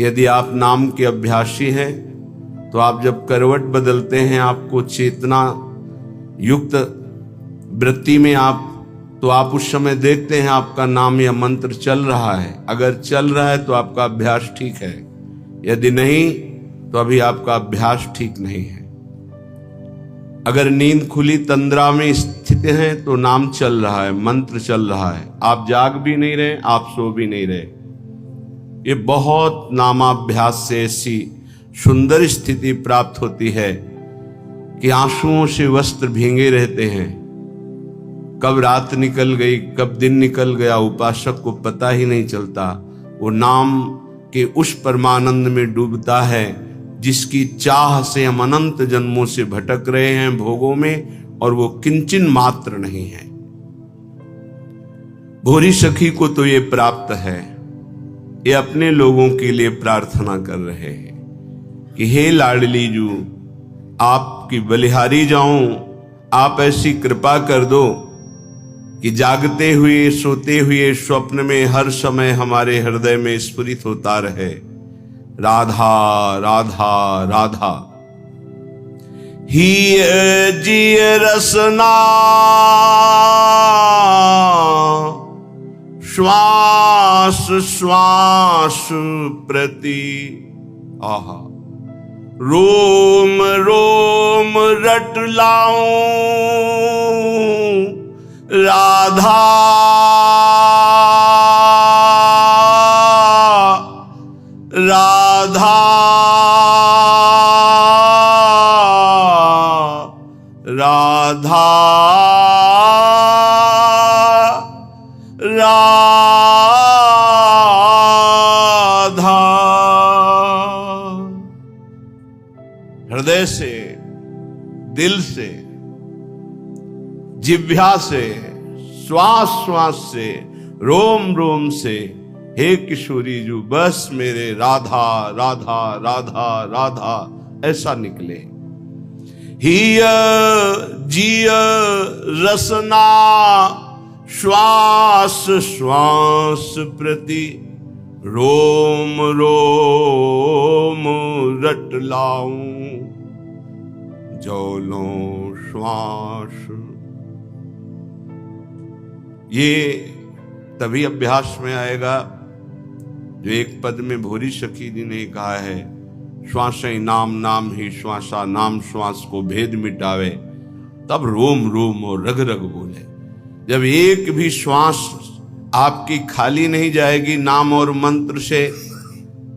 यदि आप नाम के अभ्यासी हैं तो आप जब करवट बदलते हैं, आपको चेतना युक्त वृत्ति में तो आप उस समय देखते हैं आपका नाम या मंत्र चल रहा है। अगर चल रहा है तो आपका अभ्यास ठीक है, यदि नहीं तो अभी आपका अभ्यास ठीक नहीं है। अगर नींद खुली तंद्रा में स्थित हैं तो नाम चल रहा है, मंत्र चल रहा है, आप जाग भी नहीं रहे, आप सो भी नहीं रहे। ये बहुत नामाभ्यास से ऐसी सुंदर स्थिति प्राप्त होती है कि आंसुओं से वस्त्र भींगे रहते हैं। कब रात निकल गई, कब दिन निकल गया, उपासक को पता ही नहीं चलता। वो नाम के उस परमानंद में डूबता है जिसकी चाह से हम अनंत जन्मों से भटक रहे हैं भोगों में, और वो किंचन मात्र नहीं है। भोरी सखी को तो ये प्राप्त है। ये अपने लोगों के लिए प्रार्थना कर रहे हैं कि हे लाडली जू, आपकी बलिहारी जाऊं, आप ऐसी कृपा कर दो कि जागते हुए सोते हुए स्वप्न में हर समय हमारे हृदय में स्फुरित होता रहे राधा राधा राधा। ही जिय रसना श्वास श्वास प्रति, आहा, रोम रोम रट लाऊं राधा राधा राधा राधा। हृदय से, दिल से, जिह्वा से, श्वास श्वास से, रोम रोम से, हे किशोरी जू बस मेरे राधा राधा राधा राधा ऐसा निकले। हिय जिय रसना श्वास श्वास प्रति, रोम रोम रट लाऊं जौलों श्वास। ये तभी अभ्यास में आएगा जो एक पद में भोरी सखी जी ने कहा है, श्वास ही नाम नाम ही श्वासा, नाम श्वास को भेद मिटावे, तब रोम रोम और रग रग बोले। जब एक भी श्वास आपकी खाली नहीं जाएगी नाम और मंत्र से,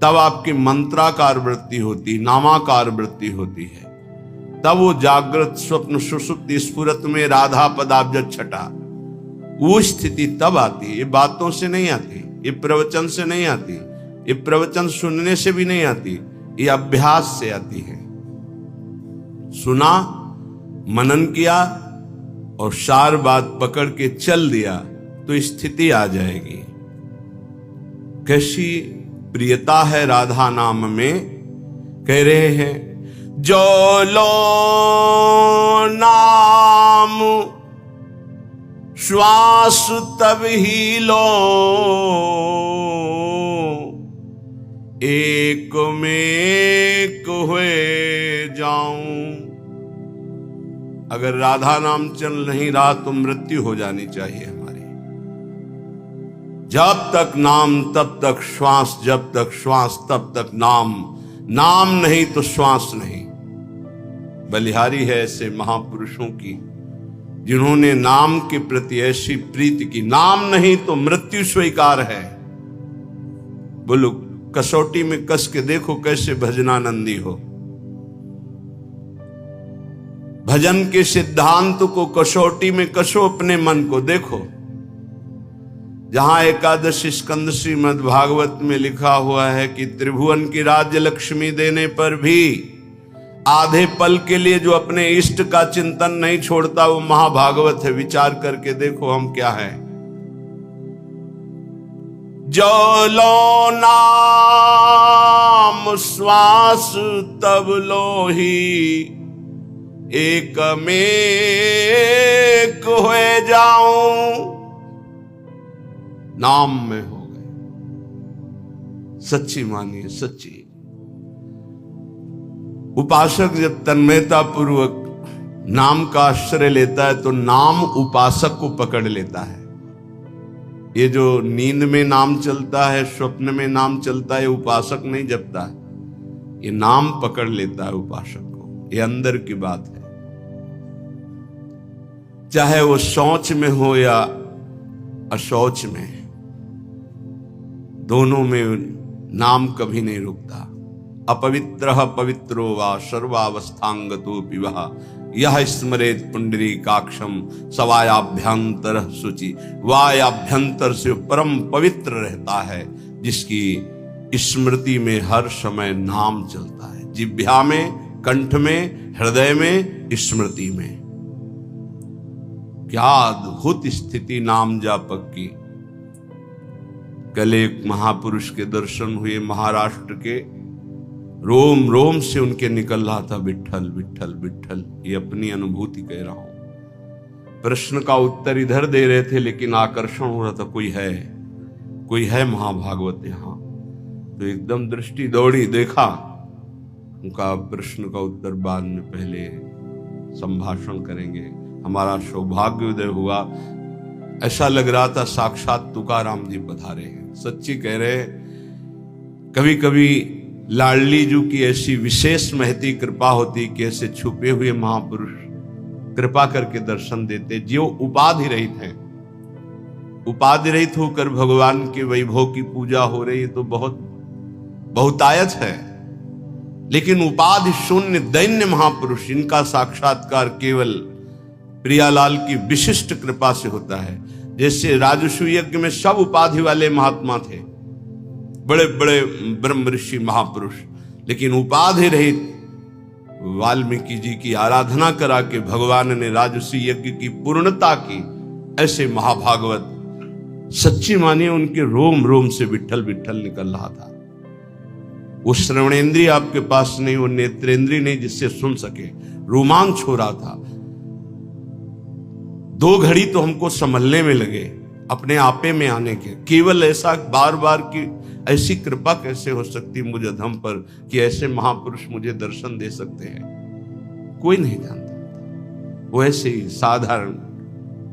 तब आपकी मंत्राकार वृत्ति होती, नामाकार वृत्ति होती है। तब वो जागृत स्वप्न सुषुप्ति स्फुरत में राधा पदाब्ज छटा, वो स्थिति तब आती है। ये बातों से नहीं आती, ये प्रवचन से नहीं आती, ये प्रवचन सुनने से भी नहीं आती, ये अभ्यास से आती है। सुना, मनन किया और सार बात पकड़ के चल दिया तो स्थिति आ जाएगी। कैसी प्रियता है राधा नाम में। कह रहे हैं जो लो नाम श्वास तब ही लो, एक में एक हुए जाऊं। अगर राधा नाम चल नहीं रहा तो मृत्यु हो जानी चाहिए हमारी। जब तक नाम तब तक श्वास, जब तक श्वास तब तक नाम, नाम नहीं तो श्वास नहीं। बलिहारी है ऐसे महापुरुषों की जिन्होंने नाम के प्रति ऐसी प्रीति की, नाम नहीं तो मृत्यु स्वीकार है। बोलो, कसौटी में कस के देखो कैसे भजनानंदी हो। भजन के सिद्धांत को कसौटी में कसो, अपने मन को देखो। जहां एकादश स्कंद श्रीमद् भागवत में लिखा हुआ है कि त्रिभुवन की राज्य लक्ष्मी देने पर भी आधे पल के लिए जो अपने इष्ट का चिंतन नहीं छोड़ता वो महाभागवत है। विचार करके देखो हम क्या है। जो लो नाम श्वास तब लो ही, एक में एक हुए जाऊं। नाम में हो गए, सच्ची मानिए, सच्ची। उपासक जब तन्मयता पूर्वक नाम का आश्रय लेता है तो नाम उपासक को पकड़ लेता है। ये जो नींद में नाम चलता है, स्वप्न में नाम चलता है, उपासक नहीं जपता है, ये नाम पकड़ लेता है उपासक को। ये अंदर की बात है। चाहे वो शौच में हो या अशौच में, दोनों में नाम कभी नहीं रुकता। अपवित्रः पवित्रो वा सर्वावस्थांगतो पिबः यह स्मरेत पुंडरीकाक्षम सवायाभ्यंतर शुचि। वायाभ्यंतर से परम पवित्र रहता है जिसकी स्मृति में हर समय नाम चलता है। जिह्वा में, कंठ में, हृदय में, स्मृति में। क्या अद्भुत स्थिति नाम जापक की। कल एक महापुरुष के दर्शन हुए, महाराष्ट्र के। रोम रोम से उनके निकल रहा था विट्ठल विट्ठल विट्ठल। ये अपनी अनुभूति कह रहा हूं। प्रश्न का उत्तर इधर दे रहे थे लेकिन आकर्षण हो रहा था, कोई है महाभागवत यहां। तो एकदम दृष्टि दौड़ी, देखा। उनका प्रश्न का उत्तर बाद में, पहले संभाषण करेंगे। हमारा सौभाग्य उदय हुआ। ऐसा लग रहा था साक्षात तुकाराम जी पधारे हैं। सच्ची कह रहे हैं। कभी कभी लाडली जी की ऐसी विशेष महती कृपा होती कि ऐसे छुपे हुए महापुरुष कृपा करके दर्शन देते, जो उपाधि रहित हैं। उपाधि रहित होकर भगवान के वैभव की पूजा हो रही है तो बहुतायत है। लेकिन उपाधि शून्य दैन्य महापुरुष, इनका साक्षात्कार केवल प्रियालाल की विशिष्ट कृपा से होता है। जैसे राजसूय यज्ञ में सब उपाधि वाले महात्मा थे, बड़े बड़े ब्रह्म ऋषि महापुरुष, लेकिन उपाधि रहित वाल्मीकि जी की आराधना करा के भगवान ने राजसूय यज्ञ की पूर्णता की। ऐसे महाभागवत सच्ची मानिए, उनके रोम रोम से विट्ठल विट्ठल निकल रहा था। वो श्रवणेंद्रिय आपके पास नहीं, वो नेत्रेंद्रिय नहीं जिससे सुन सके। रोमांच हो रहा था। 2 घड़ी तो हमको संभलने में लगे, अपने आपे में आने के। केवल ऐसा बार बार की ऐसी कृपा कैसे हो सकती मुझे अधम पर कि ऐसे महापुरुष मुझे दर्शन दे सकते हैं। कोई नहीं जानता। वो ऐसे ही साधारण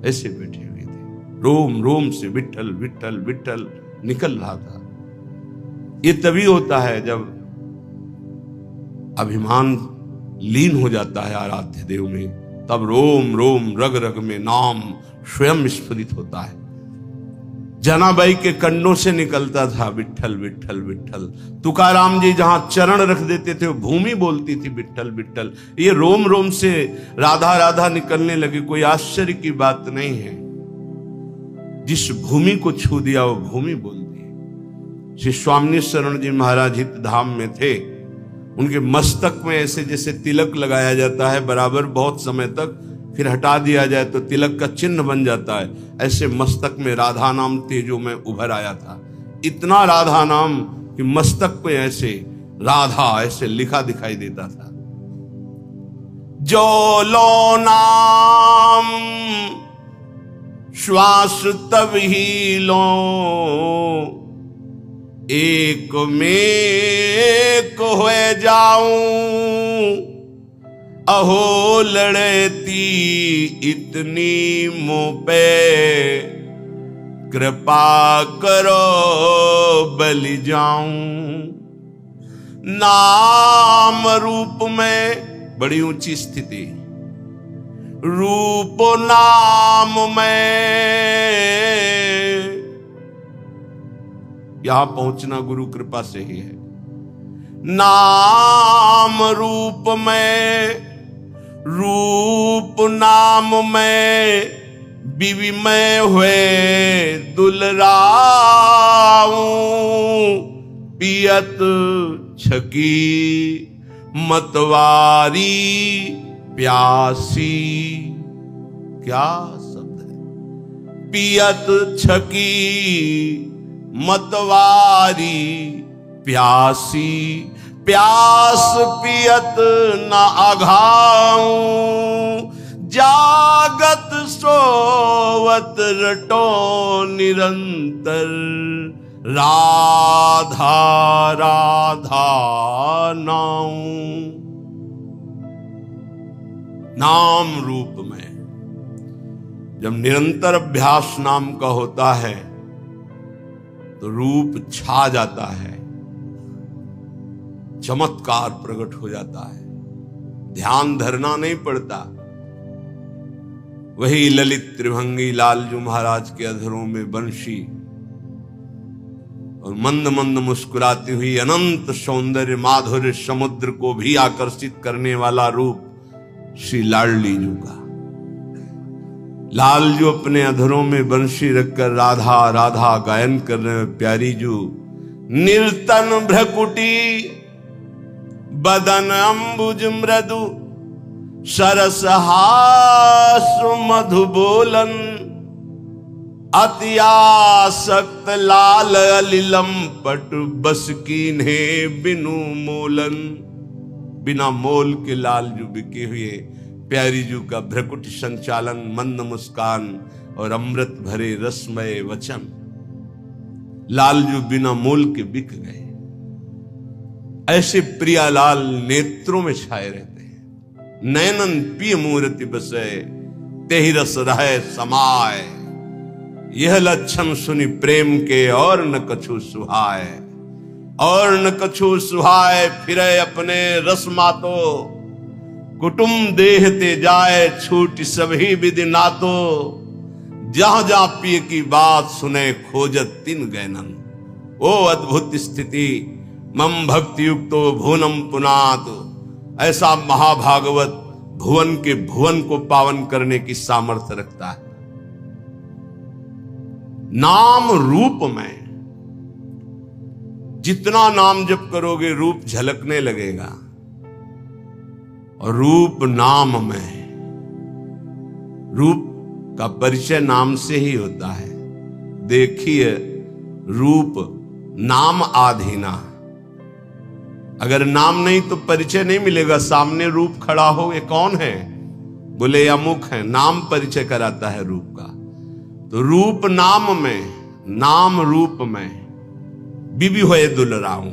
ऐसे बैठे हुए थे। रोम रोम से विट्ठल विट्ठल विट्ठल निकल रहा था। ये तभी होता है जब अभिमान लीन हो जाता है आराध्य देव में, तब रोम रोम रग रग में नाम स्वयं स्फुरित होता है। जनाबाई के कंडों से निकलता था विट्ठल विट्ठल विट्ठल। तुकाराम जी जहां चरण रख देते थे वो भूमि बोलती थी विट्ठल विट्ठल। ये रोम रोम से राधा राधा निकलने लगी। कोई आश्चर्य की बात नहीं है। जिस भूमि को छू दिया वो भूमि बोलती है। श्री स्वामी शरण जी महाराज हित धाम में थे। उनके मस्तक में ऐसे जैसे तिलक लगाया जाता है बराबर बहुत समय तक, फिर हटा दिया जाए तो तिलक का चिन्ह बन जाता है। ऐसे मस्तक में राधा नाम तेजो में उभर आया था। इतना राधा नाम कि मस्तक पे ऐसे राधा ऐसे लिखा दिखाई देता था। जो लो नाम श्वास तब ही लो, एक में एक हो जाऊं। अहो लड़ती इतनी मुँह पे, कृपा करो बलि जाऊं। नाम रूप में बड़ी ऊंची स्थिति, रूप नाम में यहां पहुंचना गुरु कृपा से ही है। नाम रूप में, रूप नाम में विविमय हुए दुलराऊं। पियत छकी मतवारी प्यासी। क्या शब्द है। पियत छकी मतवारी प्यासी। प्यास पियत न अघाऊं। जागत सोवत रटो निरंतर। राधा राधा नाम, नाम रूप में जब निरंतर अभ्यास नाम का होता है तो रूप छा जाता है, चमत्कार प्रकट हो जाता है, ध्यान धरना नहीं पड़ता। वही ललित त्रिभंगी लालजू महाराज के अधरों में बंशी और मंद मंद मुस्कुराती हुई अनंत सौंदर्य माधुर्य समुद्र को भी आकर्षित करने वाला रूप श्री लाडली जू का। लालजू अपने अधरों में बंशी रखकर राधा राधा गायन कर रहे, प्यारी जू निर्तन भ्रकुटी बदन अंबुज मृदु सरस हासु मधु बोलन अत्यासक्त लाल अलिलम पट बस कीन्हे बिनु मोलन। बिना मोल के लालजू बिके हुए प्यारी जू का भ्रकुट संचालन, मंद मुस्कान और अमृत भरे रसमय वचन, लालजू बिना मोल के बिक गए। ऐसे प्रियालाल नेत्रों में छाए रहते हैं। नयनन पिय मूर्ति बसे तेहि रस रहे समाय, यह लक्षण सुनि प्रेम के और न कछु सुहाय। और न कछु सुहाय फिरे अपने रस मातो, कुटुम देह ते जाए छूट सभी विधि नातो। जहां जहां पिय की बात सुने खोजत तिन गैनन। ओ अद्भुत स्थिति मम भक्ति युक्तो भुवनम पुनात। ऐसा महाभागवत भुवन के भुवन को पावन करने की सामर्थ्य रखता है। नाम रूप में जितना नाम जप करोगे रूप झलकने लगेगा, और रूप नाम में, रूप का परिचय नाम से ही होता है। देखिए रूप नाम आधीना, अगर नाम नहीं तो परिचय नहीं मिलेगा। सामने रूप खड़ा हो, ये कौन है, बोले अमुक है, नाम परिचय कराता है रूप का। तो रूप नाम में, नाम रूप में बीबी होए दुलराऊं।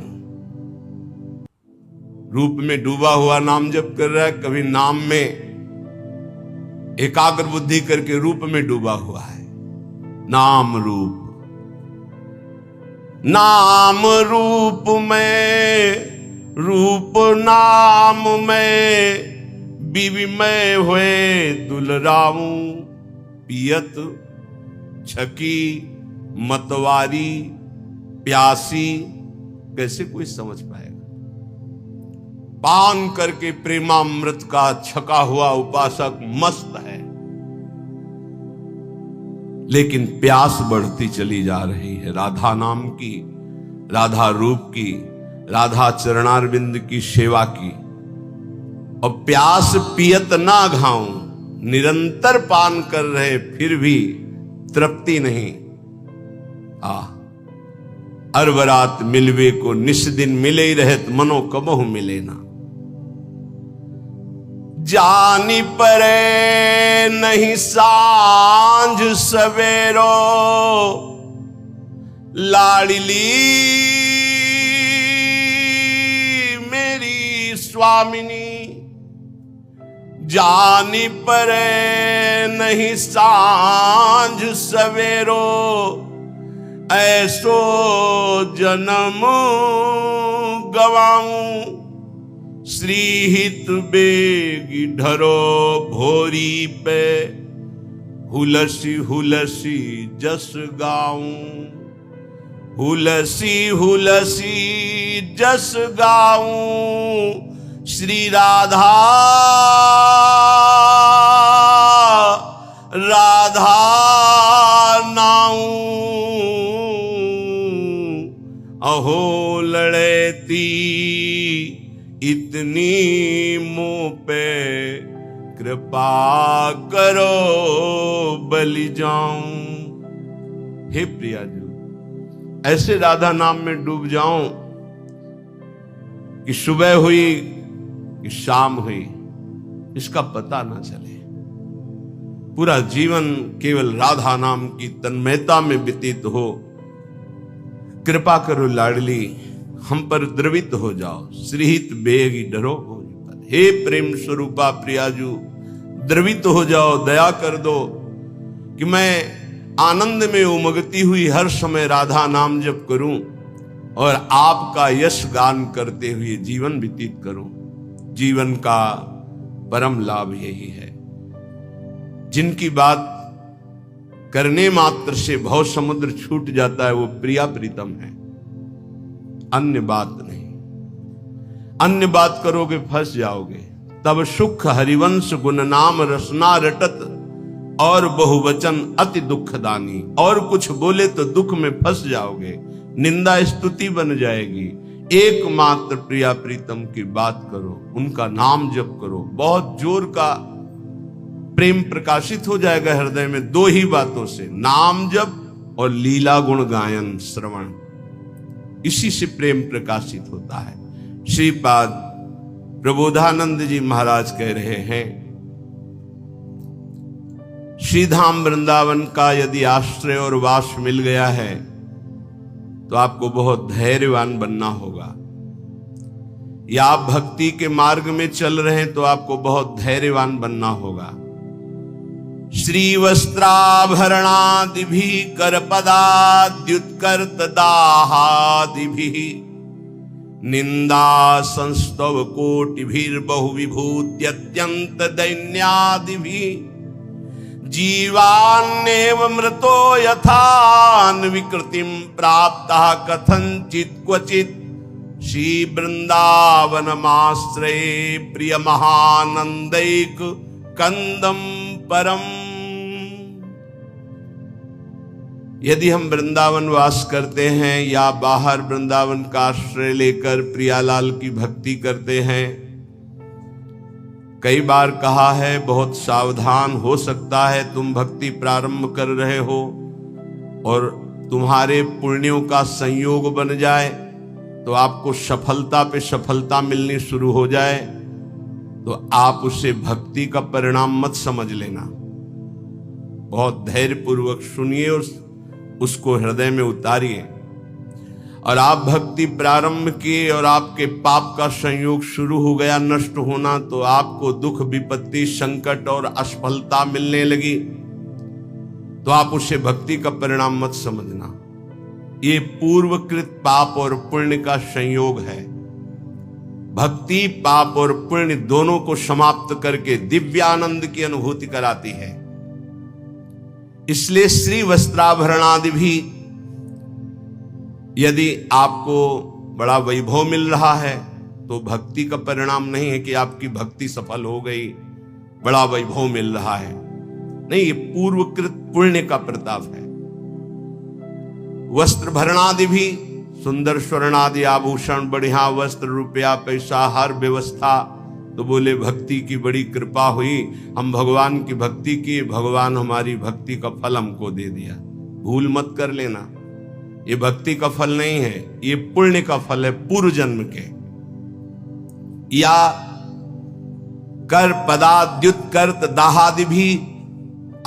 रूप में डूबा हुआ नाम जप कर रहा है, कभी नाम में एकाग्र बुद्धि करके रूप में डूबा हुआ है। नाम रूप, नाम रूप में, रूप नाम में बीबी में हुए दुलराऊं। पियत छकी मतवारी प्यासी, कैसे कोई समझ पाएगा। पान करके प्रेमामृत का छका हुआ उपासक मस्त है, लेकिन प्यास बढ़ती चली जा रही है राधा नाम की, राधा रूप की, राधा चरणारविंद की सेवा की। और प्यास पियत ना घाऊं, निरंतर पान कर रहे फिर भी तृप्ति नहीं। अरबरात मिलवे को निस दिन मिले ही रहत, मनो कबहु मिले ना। जानी परे नहीं सांझ सवेरो, लाडली मेरी स्वामिनी। जानी परे नहीं सांझ सवेरो, ऐसो जन्म गवाऊं। श्री हित बेगी ढरो भोरी पे, हुलसी हुलसी जस गाऊं। हुलसी हुलसी जस गाऊं। श्री राधा राधा नाऊं। अहो लड़ेती इतनी मुंह पे, कृपा करो बलि जाऊं। हे प्रिया जी, ऐसे राधा नाम में डूब जाऊं कि सुबह हुई कि शाम हुई इसका पता ना चले। पूरा जीवन केवल राधा नाम की तन्मयता में व्यतीत हो। कृपा करो लाडली, हम पर द्रवित हो जाओ, श्रीहित बेगी डरो हो। हे प्रेम स्वरूपा प्रियाजू, द्रवित हो जाओ, दया कर दो कि मैं आनंद में उमगती हुई हर समय राधा नाम जप करूं और आपका यश गान करते हुए जीवन व्यतीत करूं। जीवन का परम लाभ यही है। जिनकी बात करने मात्र से भव समुद्र छूट जाता है वो प्रिया प्रीतम है, अन्य बात नहीं। अन्य बात करोगे फंस जाओगे। तब सुख हरिवंश गुण नाम रसना रटत और बहुवचन अति दुखदानी। और कुछ बोले तो दुख में फंस जाओगे, निंदा स्तुति बन जाएगी। एकमात्र प्रिया प्रीतम की बात करो, उनका नाम जप करो, बहुत जोर का प्रेम प्रकाशित हो जाएगा हृदय में। दो ही बातों से, नाम जप और लीला गुण गायन श्रवण, इसी से प्रेम प्रकाशित होता है। श्रीपाद प्रबोधानंद जी महाराज कह रहे हैं, श्रीधाम वृंदावन का यदि आश्रय और वास मिल गया है तो आपको बहुत धैर्यवान बनना होगा। या आप भक्ति के मार्ग में चल रहे हैं तो आपको बहुत धैर्यवान बनना होगा। श्री वस्त्राभरणादिभि करपदाद्युत्कर्त दाहादिभि निंदा संस्तव कोटिभिर्बहु विभूत्यत्यंत दैन्यादिभि जीवान्नेव मृतो यथान विकृतिम प्राप्तः कथंचित् क्वचित् श्री वृंदावनमाश्रये प्रिय महानंदैक कंदम परम। यदि हम वृंदावन वास करते हैं या बाहर वृंदावन का आश्रय लेकर प्रियालाल की भक्ति करते हैं, कई बार कहा है बहुत सावधान हो सकता है तुम भक्ति प्रारंभ कर रहे हो और तुम्हारे पुण्यों का संयोग बन जाए तो आपको सफलता पे सफलता मिलनी शुरू हो जाए, तो आप उसे भक्ति का परिणाम मत समझ लेना। बहुत धैर्य पूर्वक सुनिए और उसको हृदय में उतारिए। और आप भक्ति प्रारंभ किए और आपके पाप का संयोग शुरू हो गया नष्ट होना, तो आपको दुख विपत्ति संकट और असफलता मिलने लगी, तो आप उसे भक्ति का परिणाम मत समझना। ये पूर्वकृत पाप और पुण्य का संयोग है। भक्ति पाप और पुण्य दोनों को समाप्त करके दिव्यानंद की अनुभूति कराती है। इसलिए श्री वस्त्राभरणादि भी, यदि आपको बड़ा वैभव मिल रहा है तो भक्ति का परिणाम नहीं है कि आपकी भक्ति सफल हो गई, बड़ा वैभव मिल रहा है, नहीं, ये पूर्वकृत पुण्य का प्रताप है। वस्त्र भरणादि भी, सुंदर स्वर्णादि आभूषण, बढ़िया वस्त्र, रुपया पैसा, हर व्यवस्था, तो बोले भक्ति की बड़ी कृपा हुई, हम भगवान की भक्ति की, भगवान हमारी भक्ति का फल हमको दे दिया। भूल मत कर लेना, ये भक्ति का फल नहीं है, ये पुण्य का फल है पूर्व जन्म के। या कर पदाद्युत्कर्त दाहादि भी,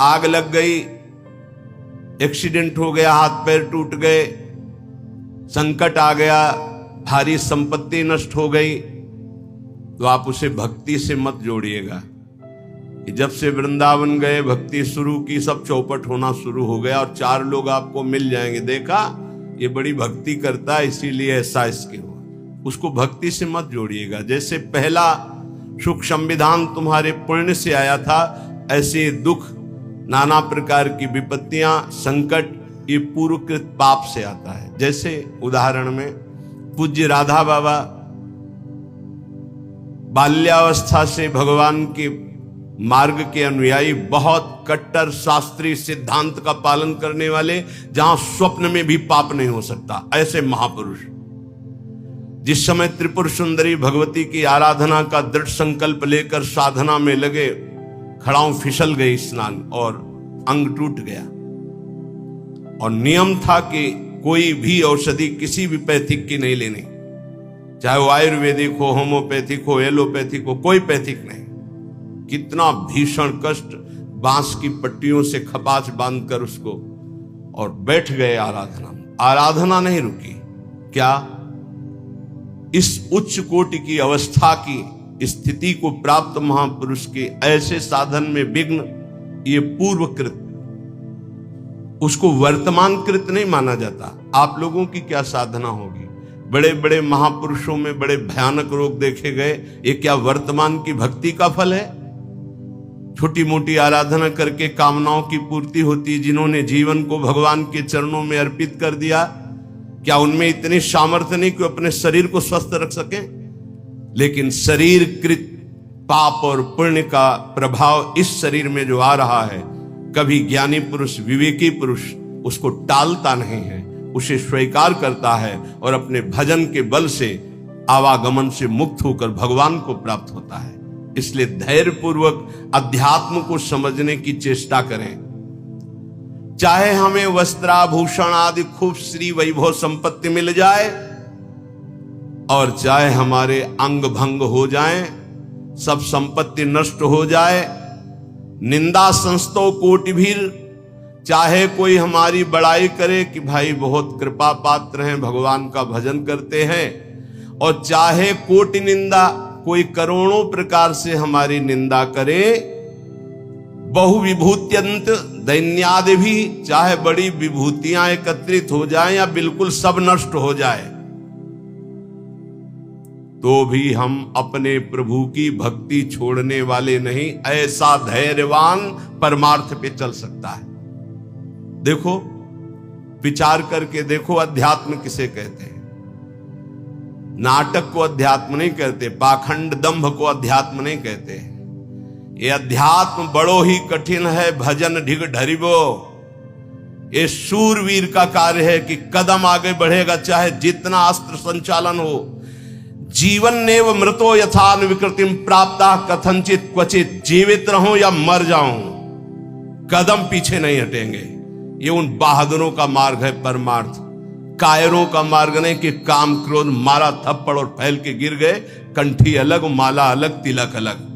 आग लग गई, एक्सीडेंट हो गया, हाथ पैर टूट गए, संकट आ गया, भारी संपत्ति नष्ट हो गई, तो आप उसे भक्ति से मत जोड़िएगा कि जब से वृंदावन गए भक्ति शुरू की सब चौपट होना शुरू हो गया और 4 लोग आपको मिल जाएंगे, देखा ये बड़ी भक्ति करता है इसीलिए ऐसा इसके हुआ। उसको भक्ति से मत जोड़िएगा। जैसे पहला सुख संविधान तुम्हारे पुण्य से आया था, ऐसे दुख, नाना प्रकार की विपत्तियां, संकट, ये पूर्वकृत पाप से आता है। जैसे उदाहरण में पूज्य राधा बाबा बाल्यावस्था से भगवान के मार्ग के अनुयायी, बहुत कट्टर शास्त्रीय सिद्धांत का पालन करने वाले, जहां स्वप्न में भी पाप नहीं हो सकता, ऐसे महापुरुष जिस समय त्रिपुर सुंदरी भगवती की आराधना का दृढ़ संकल्प लेकर साधना में लगे, खड़ाऊं फिसल गई स्नान और अंग टूट गया। और नियम था कि कोई भी औषधि किसी भी पैथिक की नहीं लेनी, चाहे वो आयुर्वेदिक हो, होम्योपैथिक हो, एलोपैथिक हो, कोई पैथिक नहीं। कितना भीषण कष्ट, बांस की पट्टियों से खपाच बांधकर उसको, और बैठ गए आराधना में। आराधना नहीं रुकी। क्या? इस उच्च कोटि की अवस्था की स्थिति को प्राप्त महापुरुष के ऐसे साधन में विघ्न, ये पूर्वकृत, उसको वर्तमान कृत नहीं माना जाता। आप लोगों की क्या साधना होगी? बड़े बड़े महापुरुषों में बड़े भयानक रोग देखे गए, ये क्या वर्तमान की भक्ति का फल है? छोटी मोटी आराधना करके कामनाओं की पूर्ति होती, जिन्होंने जीवन को भगवान के चरणों में अर्पित कर दिया, क्या उनमें इतनी सामर्थ्य नहीं कि अपने शरीर को स्वस्थ रख सकें? लेकिन शरीर कृत पाप और पुण्य का प्रभाव इस शरीर में जो आ रहा है, कभी ज्ञानी पुरुष, विवेकी पुरुष उसको टालता नहीं है, उसे स्वीकार करता है और अपने भजन के बल से आवागमन से मुक्त होकर भगवान को प्राप्त होता है। इसलिए धैर्य पूर्वक अध्यात्म को समझने की चेष्टा करें। चाहे हमें वस्त्राभूषण आदि खूब श्री वैभव संपत्ति मिल जाए और चाहे हमारे अंग भंग हो जाए, सब संपत्ति नष्ट हो जाए, निंदा संस्तो कोटि भीर, चाहे कोई हमारी बड़ाई करे कि भाई बहुत कृपा पात्र हैं, भगवान का भजन करते हैं, और चाहे कोटि निंदा, कोई करोड़ों प्रकार से हमारी निंदा करे, बहु विभूत्यंत दैन्यादि भी, चाहे बड़ी विभूतियां एकत्रित हो जाएं या बिल्कुल सब नष्ट हो जाए, तो भी हम अपने प्रभु की भक्ति छोड़ने वाले नहीं। ऐसा धैर्यवान परमार्थ पे चल सकता है। देखो, विचार करके देखो, अध्यात्म किसे कहते हैं? नाटक को अध्यात्म नहीं कहते, पाखंड दंभ को अध्यात्म नहीं कहते। ये अध्यात्म बड़ो ही कठिन है, भजन ढिग ढरिबो। ये शूरवीर का कार्य है कि कदम आगे बढ़ेगा, चाहे जितना अस्त्र संचालन हो। जीवन नेव मृतो यथान विकृतिम प्राप्ता कथनचित क्वचित, जीवित रहूं या मर जाऊं, कदम पीछे नहीं हटेंगे। ये उन बहादुरों का मार्ग है परमार्थ, कायरों का मार्ग नहीं कि काम क्रोध मारा थप्पड़ और फैल के गिर गए, कंठी अलग, माला अलग, तिलक अलग।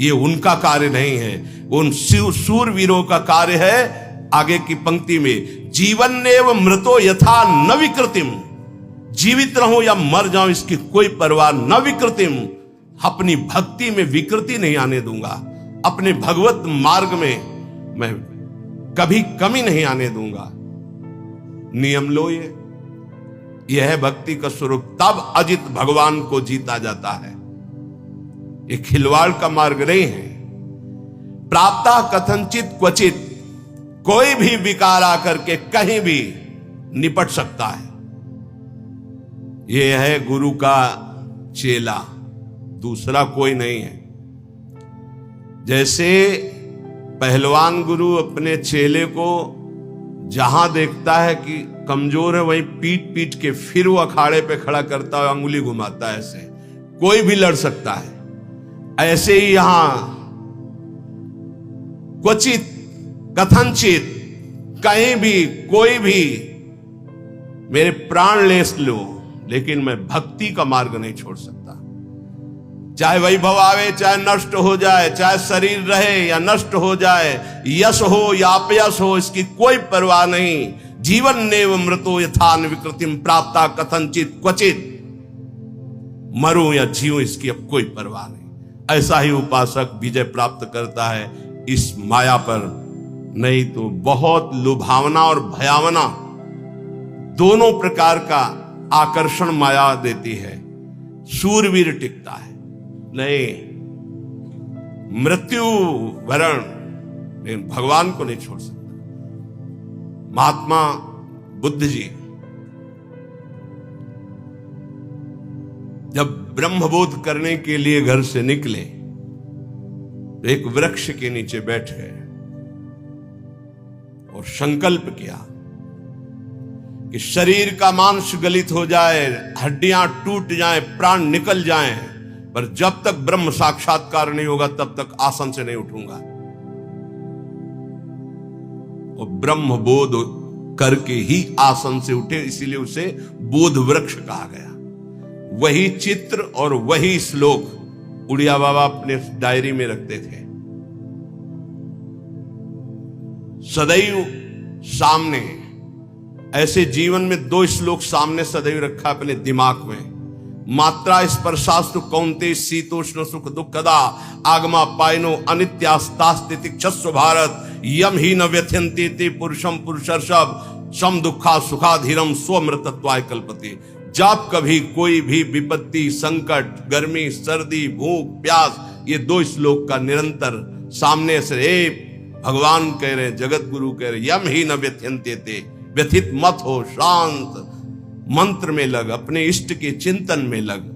ये उनका कार्य नहीं है, उन शूरवीरों का कार्य है। आगे की पंक्ति में, जीवन नेव मृतो यथा न विकृतिम, जीवित रहूं या मर जाऊं इसकी कोई परवाह न विकृतिम, अपनी भक्ति में विकृति नहीं आने दूंगा, अपने भगवत मार्ग में मैं कभी कमी नहीं आने दूंगा। नियम लो, यह है भक्ति का स्वरूप। तब अजित भगवान को जीता जाता है। ये खिलवाड़ का मार्ग नहीं है। प्राप्ता कथनचित क्वचित, कोई भी विकार आकर के कहीं भी निपट सकता है। यह है गुरु का चेला, दूसरा कोई नहीं है। जैसे पहलवान गुरु अपने चेले को जहां देखता है कि कमजोर है, वहीं पीट पीट के फिर वो अखाड़े पे खड़ा करता है, अंगुली घुमाता है। ऐसे कोई भी लड़ सकता है। ऐसे ही यहां क्वचित कथनचित, कहीं भी कोई भी मेरे प्राण ले लो, लेकिन मैं भक्ति का मार्ग नहीं छोड़ सकता। चाहे वैभव आवे, चाहे नष्ट हो जाए, चाहे शरीर रहे या नष्ट हो जाए, यश हो या अपयश हो, इसकी कोई परवाह नहीं। जीवन नेव मृतो यथान विकृतिम प्राप्ता कथनचित क्वचित, मरूं या जीऊं इसकी अब कोई परवाह नहीं। ऐसा ही उपासक विजय प्राप्त करता है इस माया पर। नहीं तो बहुत लुभावना और भयावना दोनों प्रकार का आकर्षण माया देती है। शूरवीर टिकता है नहीं, मृत्यु वरण, लेकिन भगवान को नहीं छोड़ सकता। महात्मा बुद्ध जी जब ब्रह्मबोध करने के लिए घर से निकले, तो एक वृक्ष के नीचे बैठ गए और संकल्प किया कि शरीर का मांस गलित हो जाए, हड्डियां टूट जाएं, प्राण निकल जाएं, पर जब तक ब्रह्म साक्षात्कार नहीं होगा तब तक आसन से नहीं उठूंगा। और ब्रह्म बोध करके ही आसन से उठे, इसीलिए उसे बोध वृक्ष कहा गया। वही चित्र और वही श्लोक उड़िया बाबा अपने डायरी में रखते थे। सदैव सामने ऐसे जीवन में 2 श्लोक सामने सदैव रखा अपने दिमाग में। मात्रा स्पर्शास्तु कौन्ते शीतोष्ण सुख दुखदा आगमा पायनो अनित्यास्तास्ति क्षस्व भारत यम ही न व्यथ्यन्ते ते पुरुषम पुरुषर्षभ सम दुखा सुखाधीरम स्वमृतत्वाय कल्पते। जब कभी कोई भी विपत्ति, संकट, गर्मी, सर्दी, भूख, प्यास, ये 2 श्लोक का निरंतर सामने से भगवान कह रहे, जगत गुरु कह रहे, यम ही न व्यथ्यन्ते ते, व्यथित मत हो, शांत मंत्र में लग, अपने इष्ट के चिंतन में लग।